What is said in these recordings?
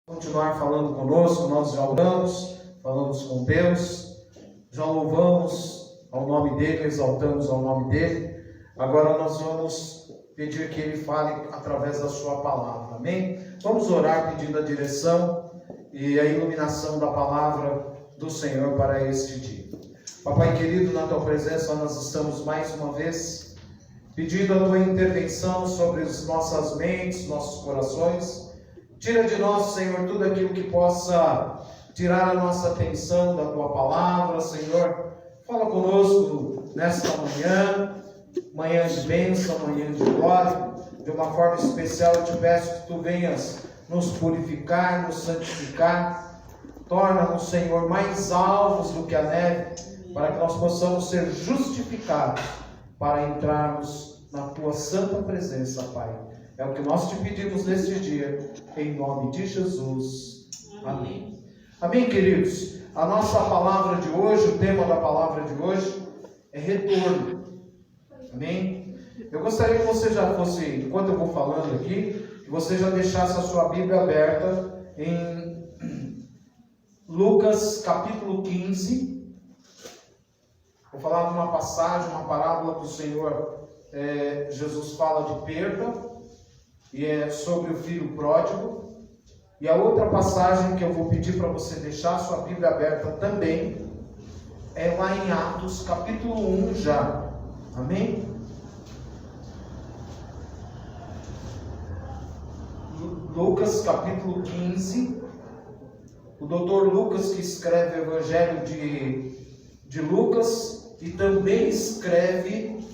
Continuar falando conosco, nós já oramos, falamos com Deus, já louvamos ao nome dEle, exaltamos ao nome dEle. Agora nós vamos pedir que Ele fale através da sua palavra, amém? Vamos orar pedindo a direção e a iluminação da palavra do Senhor para este dia. Papai querido, na Tua presença nós estamos mais uma vez pedindo a Tua intervenção sobre as nossas mentes, nossos corações. Tira de nós, Senhor, tudo aquilo que possa tirar a nossa atenção da Tua palavra, Senhor. Fala conosco nesta manhã de bênção, manhã de glória. De uma forma especial eu te peço que Tu venhas nos purificar, nos santificar. Torna-nos, Senhor, mais alvos do que a neve, para que nós possamos ser justificados para entrarmos na Tua santa presença, Pai. É o que nós te pedimos neste dia, em nome de Jesus. Amém. Amém, queridos? A nossa palavra de hoje, o tema da palavra de hoje é retorno. Amém? Eu gostaria que você já fosse, enquanto eu vou falando aqui, que você já deixasse a sua Bíblia aberta em Lucas capítulo 15. Vou falar de uma passagem, uma parábola que o Senhor Jesus fala de perda. E é sobre o filho pródigo. E a outra passagem que eu vou pedir para você deixar a sua Bíblia aberta também é lá em Atos, capítulo 1 já. Amém? Lucas, capítulo 15. O doutor Lucas, que escreve o Evangelho de Lucas, e também escreve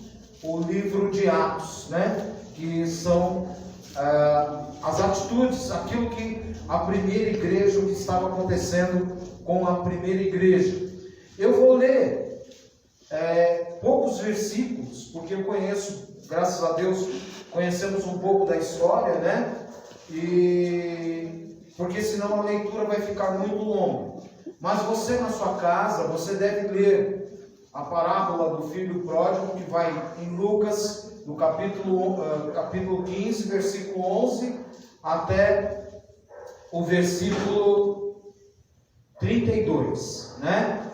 o livro de Atos, né? Que são as atitudes, aquilo que a primeira igreja, o que estava acontecendo com a primeira igreja. Eu vou ler poucos versículos, porque eu conheço, graças a Deus, conhecemos um pouco da história, né? E porque senão a leitura vai ficar muito longa. Mas você na sua casa, você deve ler a parábola do filho pródigo, que vai em Lucas, no capítulo 15, versículo 11, até o versículo 32, né?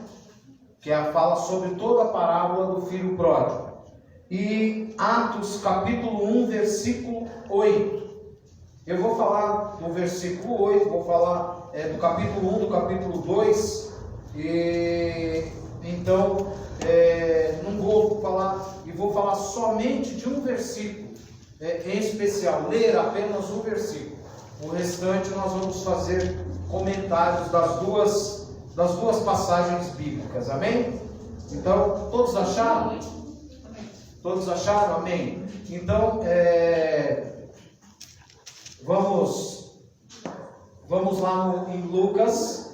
Que fala sobre toda a parábola do filho pródigo. E Atos, capítulo 1, versículo 8. Eu vou falar do versículo 8, vou falar do capítulo 1, do capítulo 2, e então não vou falar, e vou falar somente de um versículo em especial, ler apenas um versículo. O restante nós vamos fazer comentários das duas passagens bíblicas, amém? Então, todos acharam? Amém. Todos acharam? Amém? Então, vamos lá em Lucas.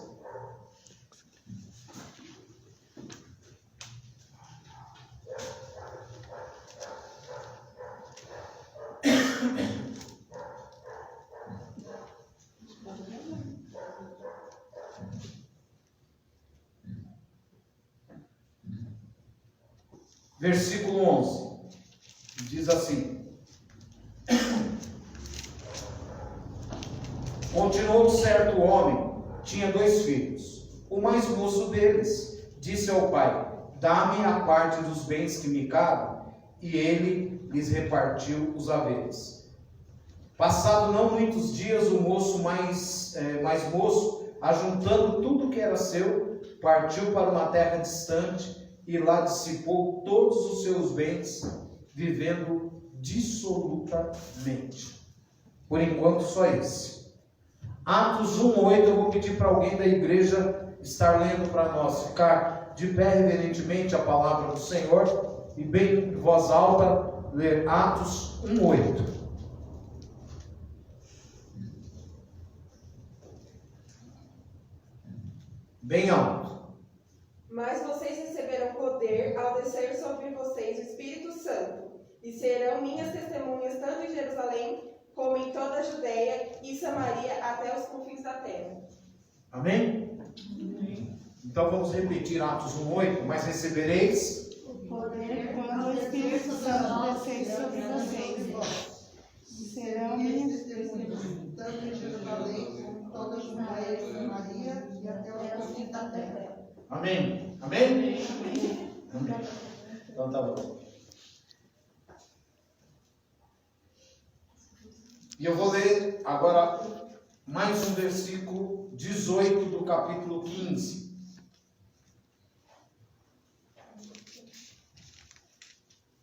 Versículo 11, diz assim: Continuou certo homem, tinha 2 filhos. O mais moço deles disse ao pai: Dá-me a parte dos bens que me cabem. E ele lhes repartiu os haveres. Passado não muitos dias, o moço mais moço, ajuntando tudo que era seu, partiu para uma terra distante, e lá dissipou todos os seus bens, vivendo dissolutamente. Por enquanto, só esse. Atos 1:8, eu vou pedir para alguém da igreja estar lendo para nós, ficar de pé reverentemente a palavra do Senhor, e bem em voz alta, ler Atos 1:8. Bem alto. Mas vocês receberão poder ao descer sobre vocês o Espírito Santo, e serão minhas testemunhas tanto em Jerusalém, como em toda a Judeia e Samaria, até os confins da terra. Amém? Amém. Então vamos repetir Atos 1:8. Mas recebereis o poder quando o Espírito Santo descer sobre vocês, e serão minhas testemunhas tanto em Jerusalém como em toda a Amém? Amém? Amém. Então tá bom. E eu vou ler agora mais um versículo 18 do capítulo 15.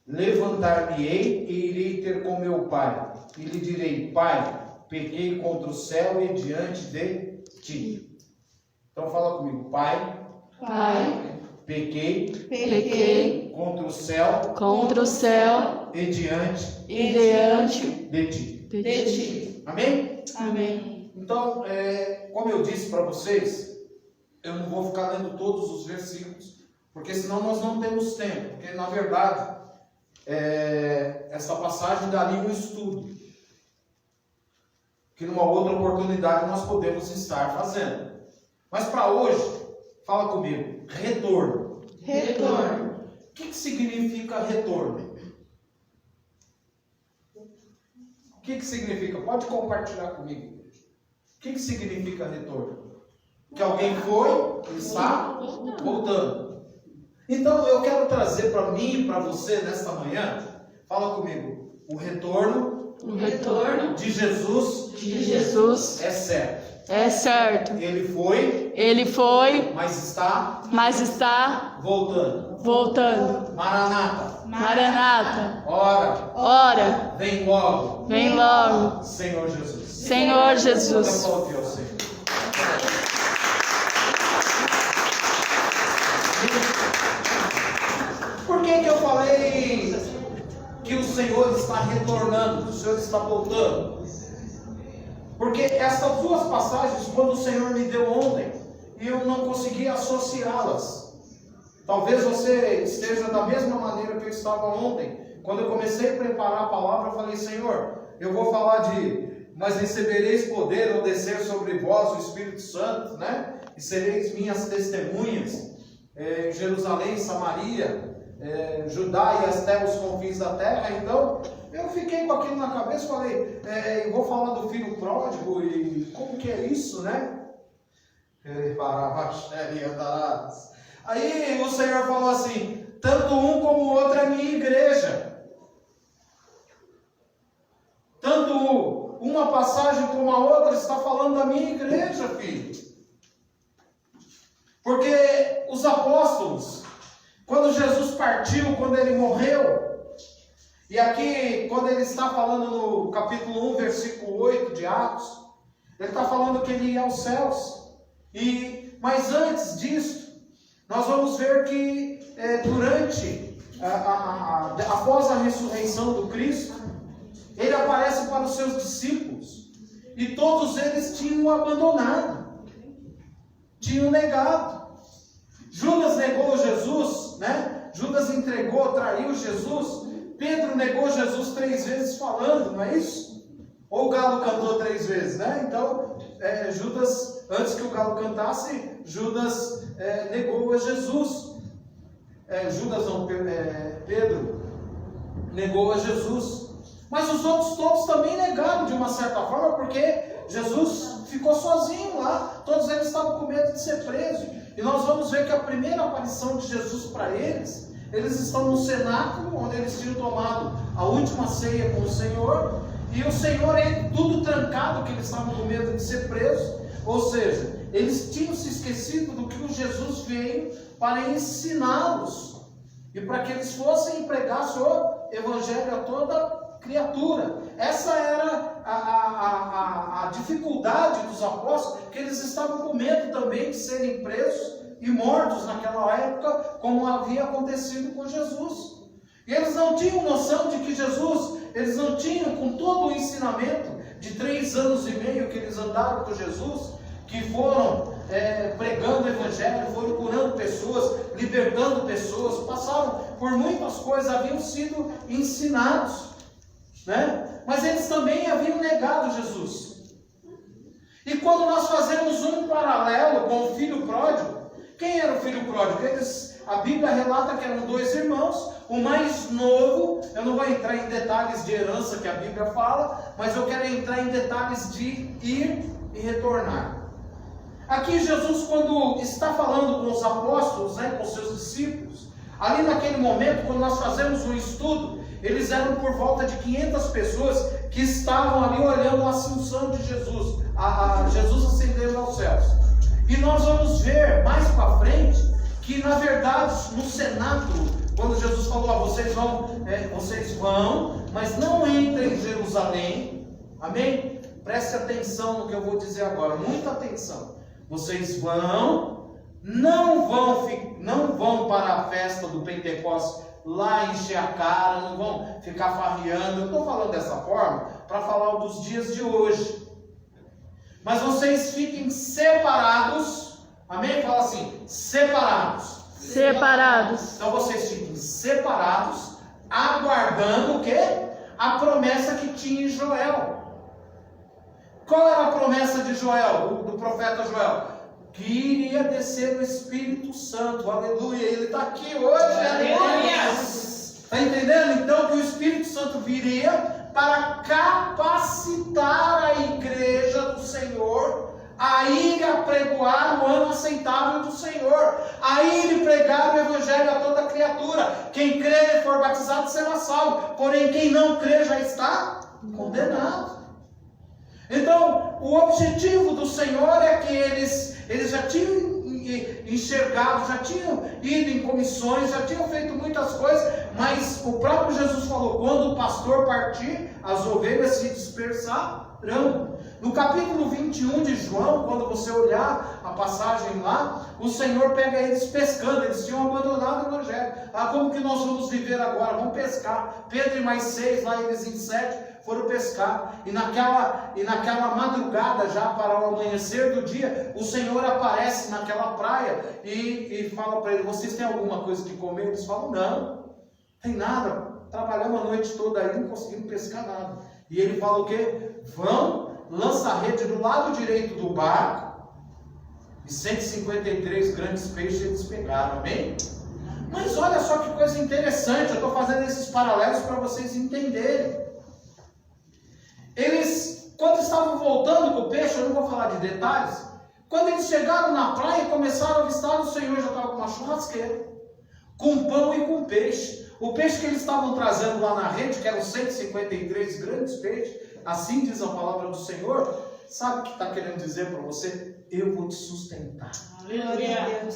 Levantar-me-ei e irei ter com meu pai, e lhe direi: Pai, pequei contra o céu e diante de ti. Então fala comigo: Pai, pequei contra o céu e diante de ti. Amém? Amém. Então, como eu disse para vocês, eu não vou ficar lendo todos os versículos, porque senão nós não temos tempo. Porque, na verdade, essa passagem daria um estudo, que numa outra oportunidade nós podemos estar fazendo. Mas para hoje, fala comigo: retorno. Retorno. O que significa retorno? O que significa? Pode compartilhar comigo. O que significa retorno? Que alguém foi e está voltando. Então eu quero trazer para mim e para você nesta manhã, fala comigo, o retorno de Jesus é certo. É certo. Ele foi, mas está voltando. Maranata. Ora, Vem logo. Senhor Jesus. Aplaude ao Senhor. Por que eu falei que o Senhor está retornando, que o Senhor está voltando? Porque essas duas passagens, quando o Senhor me deu ontem, eu não consegui associá-las. Talvez você esteja da mesma maneira que eu estava ontem. Quando eu comecei a preparar a palavra, eu falei: Senhor, eu vou falar mas recebereis poder ao descer sobre vós o Espírito Santo, né? E sereis minhas testemunhas em Jerusalém, Samaria, Judá e até os confins da terra. Então, eu fiquei com aquilo na cabeça, falei, eu vou falar do filho pródigo e como que é isso, né? Aí o Senhor falou assim: tanto um como o outro é minha igreja. Tanto uma passagem como a outra está falando da minha igreja, filho. Porque os apóstolos, quando Jesus partiu, quando ele morreu, e aqui, quando ele está falando no capítulo 1, versículo 8 de Atos, ele está falando que ele ia aos céus. Mas antes disso, nós vamos ver que após a ressurreição do Cristo, ele aparece para os seus discípulos, e todos eles tinham abandonado, tinham negado. Judas negou Jesus, né? Judas entregou, traiu Jesus. Pedro negou Jesus 3 vezes falando, não é isso? Ou o galo cantou 3 vezes, né? Então, Judas, antes que o galo cantasse, Judas negou a Jesus. Pedro negou a Jesus. Mas os outros todos também negaram de uma certa forma, porque Jesus ficou sozinho lá. Todos eles estavam com medo de ser presos. E nós vamos ver que a primeira aparição de Jesus para eles estão no cenáculo, onde eles tinham tomado a última ceia com o Senhor. E o Senhor tudo trancado, que eles estavam com medo de ser presos. Ou seja, eles tinham se esquecido do que o Jesus veio para ensiná-los. E para que eles fossem e pregassem o Evangelho a toda criatura. Essa era a dificuldade dos apóstolos, que eles estavam com medo também de serem presos e mortos naquela época, como havia acontecido com Jesus. E eles não tinham noção de que Jesus, eles não tinham, com todo o ensinamento de 3 anos e meio que eles andaram com Jesus, que foram pregando o Evangelho, foram curando pessoas, libertando pessoas, passaram por muitas coisas, haviam sido ensinados, né? Mas eles também haviam negado Jesus. E quando nós fazemos um paralelo com o filho pródigo, quem era o filho pródigo? A Bíblia relata que eram 2 irmãos, o mais novo, eu não vou entrar em detalhes de herança que a Bíblia fala, mas eu quero entrar em detalhes de ir e retornar. Aqui Jesus, quando está falando com os apóstolos, né, com seus discípulos, ali naquele momento, quando nós fazemos um estudo, eles eram por volta de 500 pessoas que estavam ali olhando a ascensão de Jesus, Jesus ascendendo aos céus. E nós vamos ver mais para frente que, na verdade, no cenáculo, quando Jesus falou, vocês vão, mas não entrem em Jerusalém, amém? Preste atenção no que eu vou dizer agora, muita atenção. Vocês não vão para a festa do Pentecostes lá encher a cara, não vão ficar farreando. Eu estou falando dessa forma para falar dos dias de hoje. Mas vocês fiquem separados, amém? Fala assim, separados. Separados. Então vocês fiquem separados, aguardando o quê? A promessa que tinha em Joel. Qual era a promessa de Joel, do profeta Joel? Que iria descer o Espírito Santo, aleluia, ele está aqui hoje, aleluia. Está entendendo? Então que o Espírito Santo viria para capacitar a igreja do Senhor a ir apregoar o ano aceitável do Senhor, a ir pregar o Evangelho a toda criatura. Quem crer e for batizado será salvo, porém quem não crer já está condenado. Então, o objetivo do Senhor é que eles já tinham enxergado, já tinham ido em comissões, já tinham feito muitas coisas, mas o próprio Jesus falou, quando o pastor partir, as ovelhas se dispersarão. No capítulo 21 de João, quando você olhar a passagem lá, o Senhor pega eles pescando, eles tinham abandonado o Evangelho. Como que nós vamos viver agora? Vamos pescar. Pedro e mais 6, lá eles em 7, foram pescar, e naquela madrugada, já para o amanhecer do dia, o Senhor aparece naquela praia, e fala para eles, vocês têm alguma coisa de comer? Eles falam, não tem nada, trabalhamos a noite toda aí, não conseguimos pescar nada. E ele fala o quê? Vão, lança a rede do lado direito do barco, e 153 grandes peixes eles pegaram, amém? Mas olha só que coisa interessante, eu estou fazendo esses paralelos para vocês entenderem. Eles, quando estavam voltando com o peixe, eu não vou falar de detalhes, quando eles chegaram na praia e começaram a avistar, o Senhor já estava com uma churrasqueira, com pão e com peixe. O peixe que eles estavam trazendo lá na rede, que eram 153 grandes peixes, assim diz a palavra do Senhor, sabe o que está querendo dizer para você? Eu vou te sustentar. Aleluia.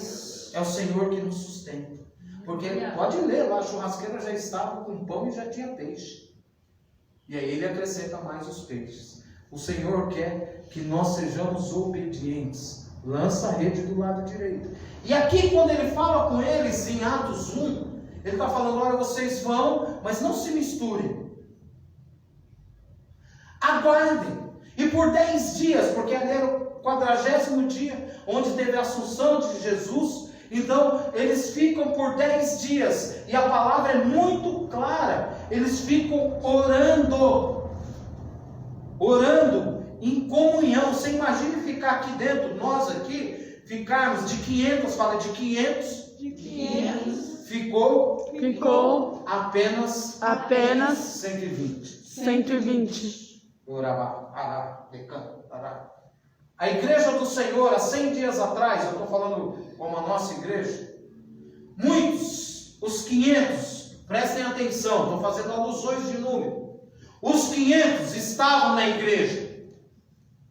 É o Senhor que nos sustenta. Porque pode ler lá, a churrasqueira já estava com pão e já tinha peixe. E aí ele acrescenta mais os peixes. O Senhor quer que nós sejamos obedientes. Lança a rede do lado direito. E aqui quando ele fala com eles em Atos 1, ele está falando, olha, vocês vão, mas não se misturem. Aguardem. E por 10 dias, porque ali era o 40º dia, onde teve a assunção de Jesus, então eles ficam por 10 dias, e a palavra é muito clara, eles ficam orando em comunhão. Você imagine ficar aqui dentro, nós aqui, ficarmos de 500, fala de 500, ficou apenas 120. A igreja do Senhor, há 100 dias atrás, eu estou falando como a nossa igreja, muitos, os 500, prestem atenção, estou fazendo alusões de número, os 500 estavam na igreja.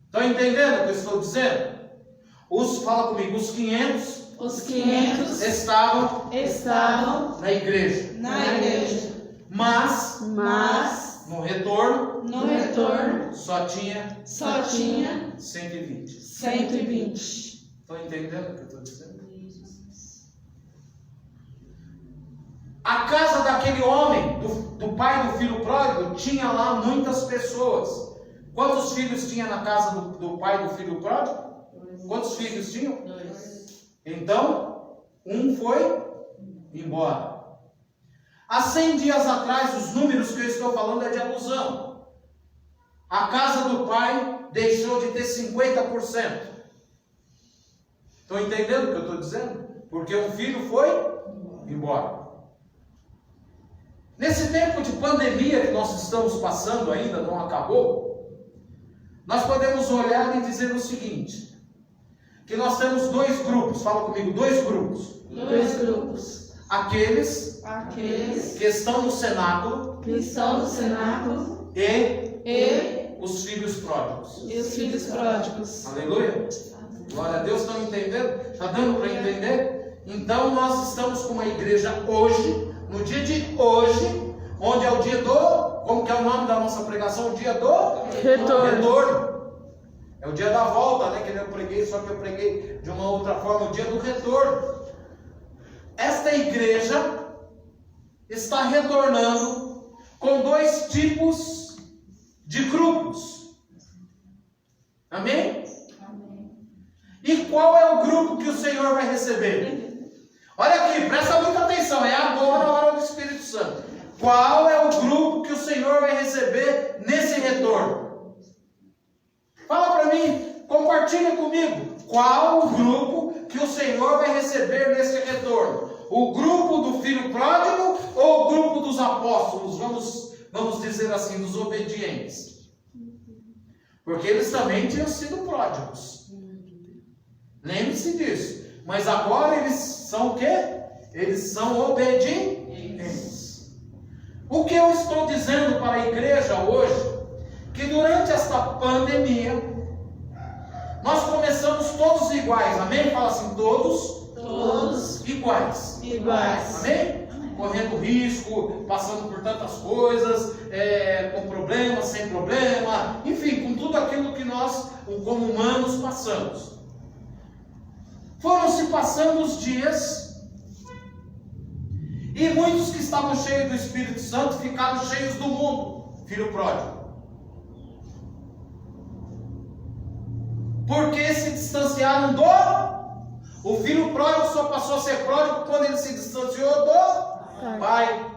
Estão entendendo o que eu estou dizendo? Fala comigo, os 500 estavam na igreja. Mas no retorno só tinha 120. Estão entendendo o que eu estou dizendo? A casa daquele homem, do pai do filho pródigo, tinha lá muitas pessoas. Quantos filhos tinha na casa do pai do filho pródigo? Quantos filhos tinham? 2. Então, um foi embora. Há 100 dias atrás, os números que eu estou falando é de alusão. A casa do pai deixou de ter 50%. Estão entendendo o que eu estou dizendo? Porque um filho foi embora. Nesse tempo de pandemia que nós estamos passando ainda, não acabou, nós podemos olhar e dizer o seguinte, que nós temos dois grupos. Fala comigo, dois grupos. Dois grupos. Aqueles Aqueles que estão no cenáculo que estão no cenáculo e os filhos pródigos. E os filhos pródigos. Aleluia. Glória a Deus, estão entendendo? Está dando para entender? Então nós estamos com uma igreja hoje, no dia de hoje, onde é o dia do... Como que é o nome da nossa pregação? O dia do retorno. É o dia da volta, né? Que eu preguei, só que eu preguei de uma outra forma, o dia do retorno. Esta igreja está retornando com dois tipos de grupos. Amém? E qual é o grupo que o Senhor vai receber? Olha aqui, presta muita atenção, é agora a hora do Espírito Santo. Qual é o grupo que o Senhor vai receber nesse retorno? Fala para mim, compartilha comigo. Qual o grupo que o Senhor vai receber nesse retorno? O grupo do filho pródigo ou o grupo dos apóstolos? Vamos dizer assim, dos obedientes. Porque eles também tinham sido pródigos. Lembre-se disso. Mas agora eles são o quê? Eles são obedientes. O que eu estou dizendo para a igreja hoje? Que durante esta pandemia, nós começamos todos iguais. Amém? Fala assim, todos iguais. Amém? Correndo risco, passando por tantas coisas, com problema, sem problema, enfim, com tudo aquilo que nós, como humanos, passamos. Foram se passando os dias, e muitos que estavam cheios do Espírito Santo ficaram cheios do mundo, filho pródigo. Porque se distanciaram do... O filho pródigo só passou a ser pródigo quando ele se distanciou do pai.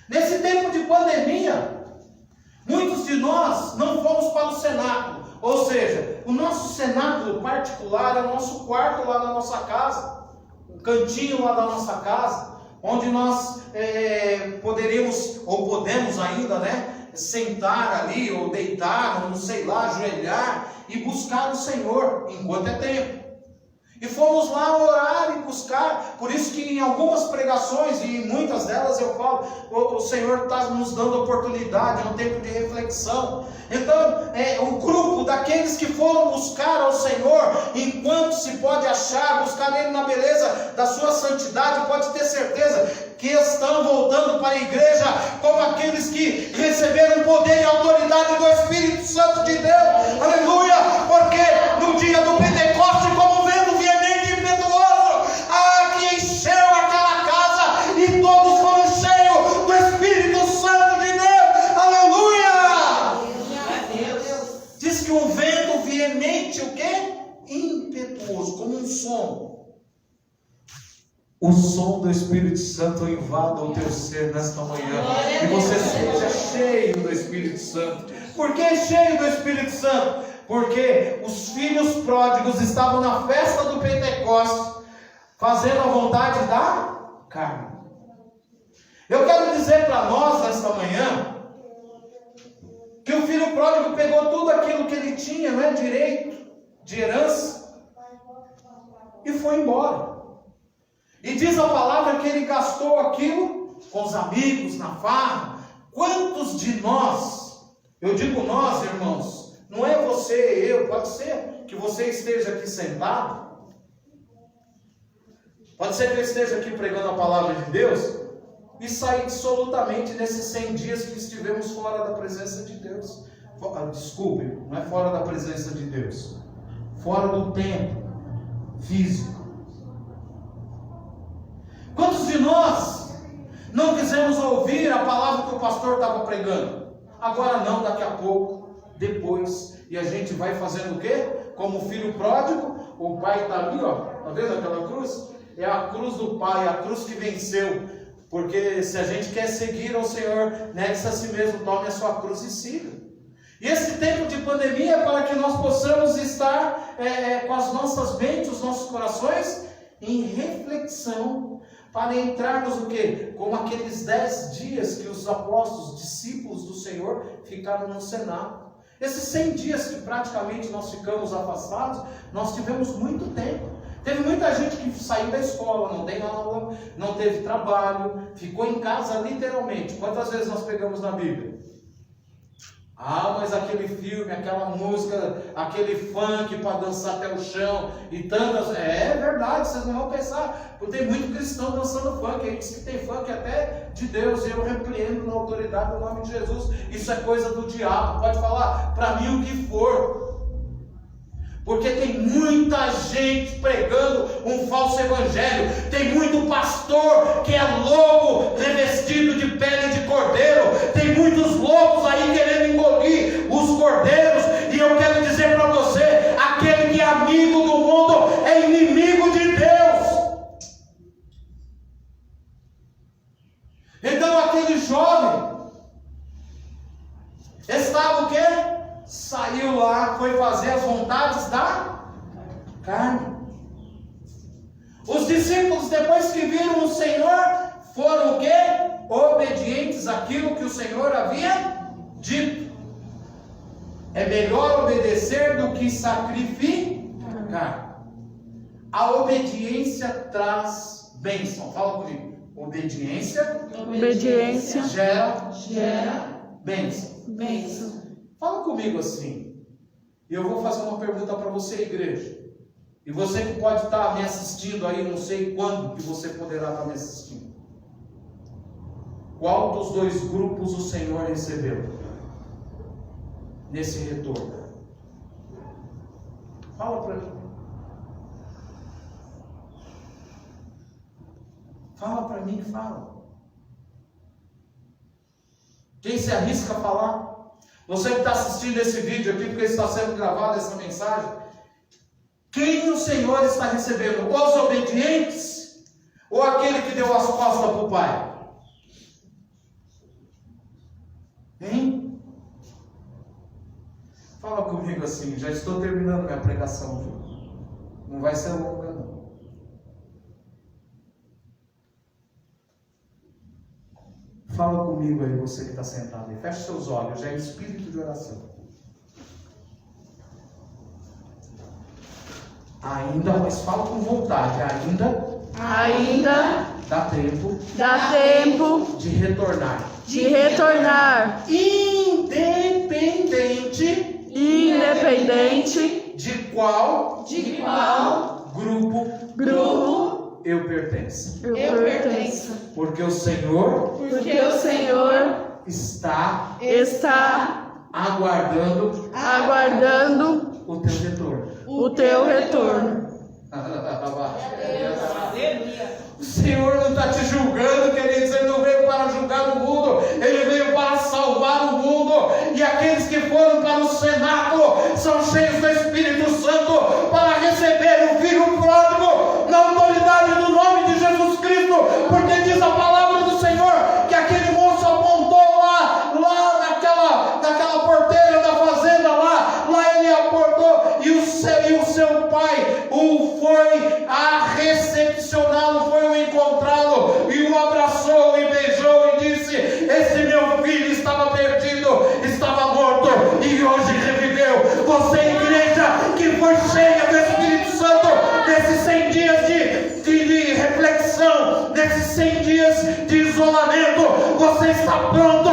Nesse tempo de pandemia, muitos de nós não fomos para o cenáculo. Ou seja, o nosso cenáculo particular é o nosso quarto lá na nossa casa, um cantinho lá da nossa casa, onde nós poderíamos, ou podemos ainda, né, sentar ali, ou deitar, ou não sei lá, ajoelhar e buscar o Senhor enquanto é tempo. E fomos lá orar e buscar. Por isso que em algumas pregações, e em muitas delas eu falo, o Senhor está nos dando oportunidade, é um tempo de reflexão. Então, o grupo daqueles que foram buscar ao Senhor, enquanto se pode achar, buscar Ele na beleza da sua santidade, pode ter certeza que estão voltando para a igreja como aqueles que receberam poder e autoridade do Espírito Santo de Deus. Aleluia! Porque no dia do Pentecoste, como vendo veemente e impetuoso, que encheu aquela casa e todos foram cheios do Espírito Santo de Deus. Aleluia! Diz que um vento veemente, o quê? Impetuoso, como um som. O som do Espírito Santo invada o teu ser nesta manhã. E você seja cheio do Espírito Santo. Por que cheio do Espírito Santo? Porque os filhos pródigos estavam na festa do Pentecostes, fazendo a vontade da carne. Eu quero dizer para nós nesta manhã, que o filho pródigo pegou tudo aquilo que ele tinha, né, direito, de herança, e foi embora. E diz a palavra que ele gastou aquilo com os amigos, na farra. Quantos de nós, eu digo nós, irmãos, não é você, eu, pode ser que você esteja aqui sentado, pode ser que eu esteja aqui pregando a palavra de Deus, e sair absolutamente nesses 100 dias que estivemos fora da presença de Deus. Desculpe, não é fora da presença de Deus, fora do tempo físico. Quantos de nós não quisemos ouvir a palavra que o pastor estava pregando? Agora não, daqui a pouco, depois. E a gente vai fazendo o quê? Como o filho pródigo, o pai está ali, ó. Está vendo aquela cruz? É a cruz do pai, a cruz que venceu. Porque se a gente quer seguir ao Senhor, negue-se a si mesmo, tome a sua cruz e siga. E esse tempo de pandemia é para que nós possamos estar com as nossas mentes, os nossos corações em reflexão, para entrarmos o quê? Como aqueles 10 dias que os apóstolos, discípulos do Senhor, ficaram no cenáculo. Esses 100 dias que praticamente nós ficamos afastados, nós tivemos muito tempo. Teve muita gente que saiu da escola, não tem aula, não teve trabalho, ficou em casa literalmente. Quantas vezes nós pegamos na Bíblia? Ah, mas aquele filme, aquela música, aquele funk para dançar até o chão e tantas... É verdade, vocês não vão pensar, porque tem muito cristão dançando funk, aí diz que tem funk até de Deus, e eu repreendo na autoridade do nome de Jesus. Isso é coisa do diabo, pode falar para mim o que for. Porque tem muita gente pregando um falso evangelho. Tem muito pastor que é lobo revestido de pele de cordeiro. Tem muitos lobos aí querendo engolir os cordeiros. E eu quero dizer para você, aquele que é amigo do mundo é inimigo de Deus. Então aquele jovem estava o quê? Saiu lá, foi fazer as vontades da carne. Os discípulos, depois que viram o Senhor, foram o quê? Obedientes àquilo que o Senhor havia dito. É melhor obedecer do que sacrificar. A obediência traz bênção. Fala comigo. Obediência gera bênção. Bênção. Fala comigo assim. E eu vou fazer uma pergunta para você, igreja. E você que pode estar me assistindo aí, não sei quando que você poderá estar me assistindo. Qual dos dois grupos o Senhor recebeu nesse retorno? Fala para mim. Fala para mim, fala. Quem se arrisca a falar? Você que está assistindo esse vídeo aqui, porque está sendo gravada essa mensagem, quem o Senhor está recebendo? Os obedientes? Ou aquele que deu as costas para o Pai? Hein? Fala comigo assim, já estou terminando minha pregação, viu? Não vai ser longa não. Fala comigo aí, você que está sentado aí. Feche seus olhos, já é espírito de oração. Ainda, mas fala com vontade. Ainda dá tempo de retornar. Independente de qual grupo eu pertenço. Porque o Senhor está aguardando o teu retorno. O Senhor não está te julgando, queridos. Ele não veio para julgar o mundo, Ele veio para salvar o mundo. E aqueles que foram para o cenáculo são cheios do Espírito Santo para receber o Filho pródigo na autoridade do nome de Jesus Cristo. Porque diz a palavra do Senhor que aquele moço apontou lá naquela porteira da fazenda lá ele apontou e o seu pai o foi a recepcioná-lo, foi o encontrá-lo e o abraçou e beijou e disse: esse meu filho estava perdido, estava morto e hoje reviveu. Você, igreja, que foi cheia do Espírito Santo nesses 100 dias de reflexão, nesses 100 dias de isolamento, você está pronto